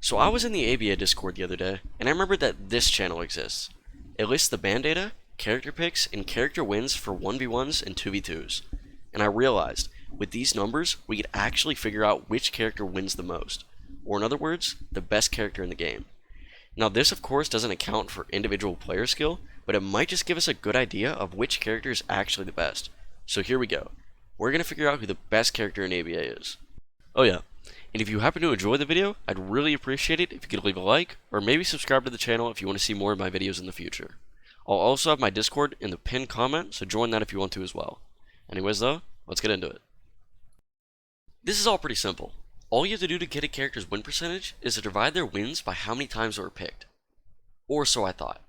So I was in the ABA Discord the other day, and I remembered that this channel exists. It lists the ban data, character picks, and character wins for 1v1s and 2v2s. And I realized, with these numbers, we could actually figure out which character wins the most. Or in other words, the best character in the game. Now this of course doesn't account for individual player skill, but it might just give us a good idea of which character is actually the best. So here we go. We're going to figure out who the best character in ABA is. Oh yeah. And if you happen to enjoy the video, I'd really appreciate it if you could leave a like, or maybe subscribe to the channel if you want to see more of my videos in the future. I'll also have my Discord in the pinned comment, so join that if you want to as well. Anyways though, let's get into it. This is all pretty simple. All you have to do to get a character's win percentage is to divide their wins by how many times they were picked. Or so I thought.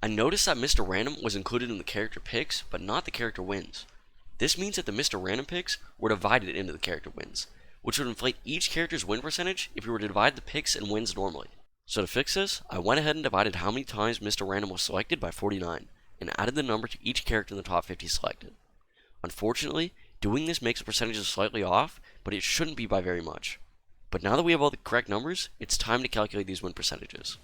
I noticed that Mr. Random was included in the character picks, but not the character wins. This means that the Mr. Random picks were divided into the character wins, which would inflate each character's win percentage if you were to divide the picks and wins normally. So to fix this, I went ahead and divided how many times Mr. Random was selected by 49, and added the number to each character in the top 50 selected. Unfortunately, doing this makes the percentages slightly off, but it shouldn't be by very much. But now that we have all the correct numbers, it's time to calculate these win percentages.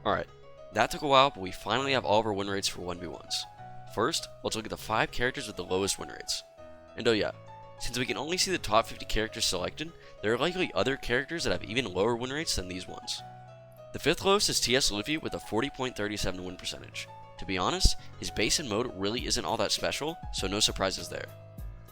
Alright, that took a while, but we finally have all of our win rates for 1v1s. First, let's look at the 5 characters with the lowest win rates. And oh yeah, since we can only see the top 50 characters selected, there are likely other characters that have even lower win rates than these ones. The 5th lowest is TS Luffy with a 40.37 win percentage. To be honest, his base and mode really isn't all that special, so no surprises there.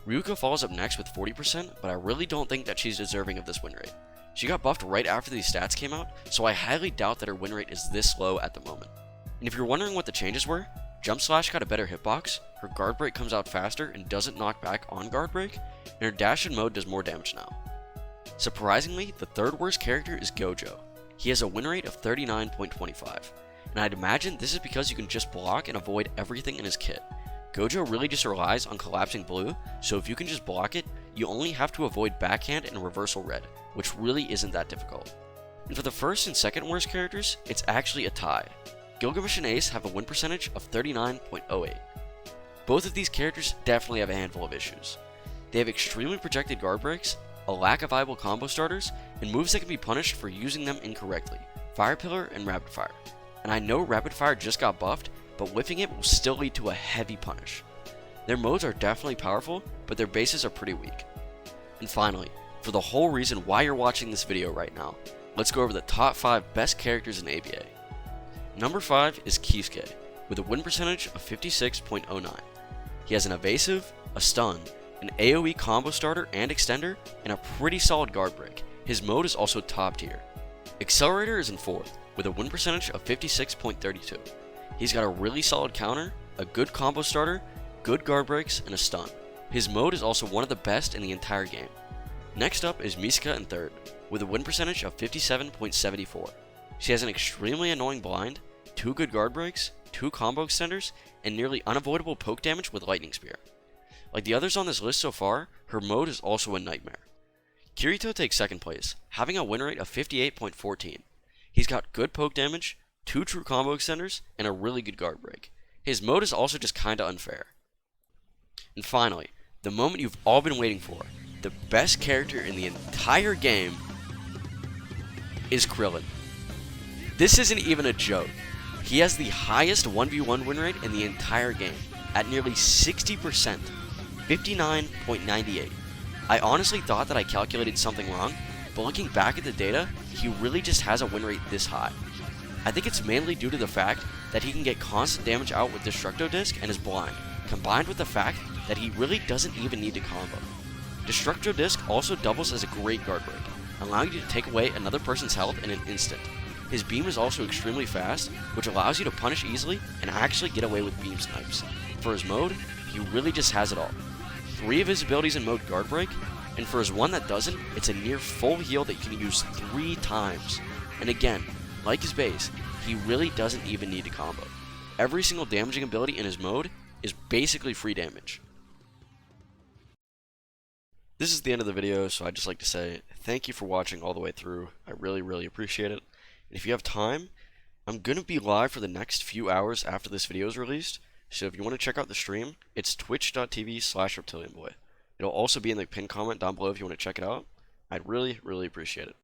Ryuko follows up next with 40%, but I really don't think that she's deserving of this win rate. She got buffed right after these stats came out, so I highly doubt that her win rate is this low at the moment. And if you're wondering what the changes were, Jump Slash got a better hitbox, her guard break comes out faster and doesn't knock back on guard break, and her dash in mode does more damage now. Surprisingly, the 3rd worst character is Gojo. He has a win rate of 39.25, and I'd imagine this is because you can just block and avoid everything in his kit. Gojo really just relies on collapsing blue, so if you can just block it, you only have to avoid backhand and reversal red, which really isn't that difficult. And for the 1st and 2nd worst characters, it's actually a tie. Gilgamesh and Ace have a win percentage of 39.08. Both of these characters definitely have a handful of issues. They have extremely projected guard breaks, a lack of viable combo starters, and moves that can be punished for using them incorrectly, Fire Pillar and Rapid Fire. And I know Rapid Fire just got buffed, but whiffing it will still lead to a heavy punish. Their modes are definitely powerful, but their bases are pretty weak. And finally, for the whole reason why you're watching this video right now, let's go over the top 5 best characters in ABA. Number 5 is Miesca, with a win percentage of 56.09. He has an evasive, a stun, an AoE combo starter and extender, and a pretty solid guard break. His mode is also top tier. Accelerator is in 4th, with a win percentage of 56.32. He's got a really solid counter, a good combo starter, good guard breaks, and a stun. His mode is also one of the best in the entire game. Next up is Miesca in 3rd, with a win percentage of 57.74. She has an extremely annoying blind, 2 good guard breaks, 2 combo extenders, and nearly unavoidable poke damage with Lightning Spear. Like the others on this list so far, her mode is also a nightmare. Kirito takes 2nd place, having a win rate of 58.14. He's got good poke damage, 2 true combo extenders, and a really good guard break. His mode is also just kinda unfair. And finally, the moment you've all been waiting for, the best character in the entire game is Krillin. This isn't even a joke. He has the highest 1v1 win rate in the entire game, at nearly 60%, 59.98. I honestly thought that I calculated something wrong, but looking back at the data, he really just has a win rate this high. I think it's mainly due to the fact that he can get constant damage out with Destructo Disc and is blind, combined with the fact that he really doesn't even need to combo. Destructo Disc also doubles as a great guard break, allowing you to take away another person's health in an instant. His beam is also extremely fast, which allows you to punish easily and actually get away with beam snipes. For his mode, he really just has it all. 3 of his abilities in mode guard break, and for his one that doesn't, it's a near full heal that you can use 3 times. And again, like his base, he really doesn't even need to combo. Every single damaging ability in his mode is basically free damage. This is the end of the video, so I'd just like to say thank you for watching all the way through. I really appreciate it. And if you have time, I'm going to be live for the next few hours after this video is released, so if you want to check out the stream, it's twitch.tv/reptilianboy. It'll also be in the pinned comment down below if you want to check it out. I'd really appreciate it.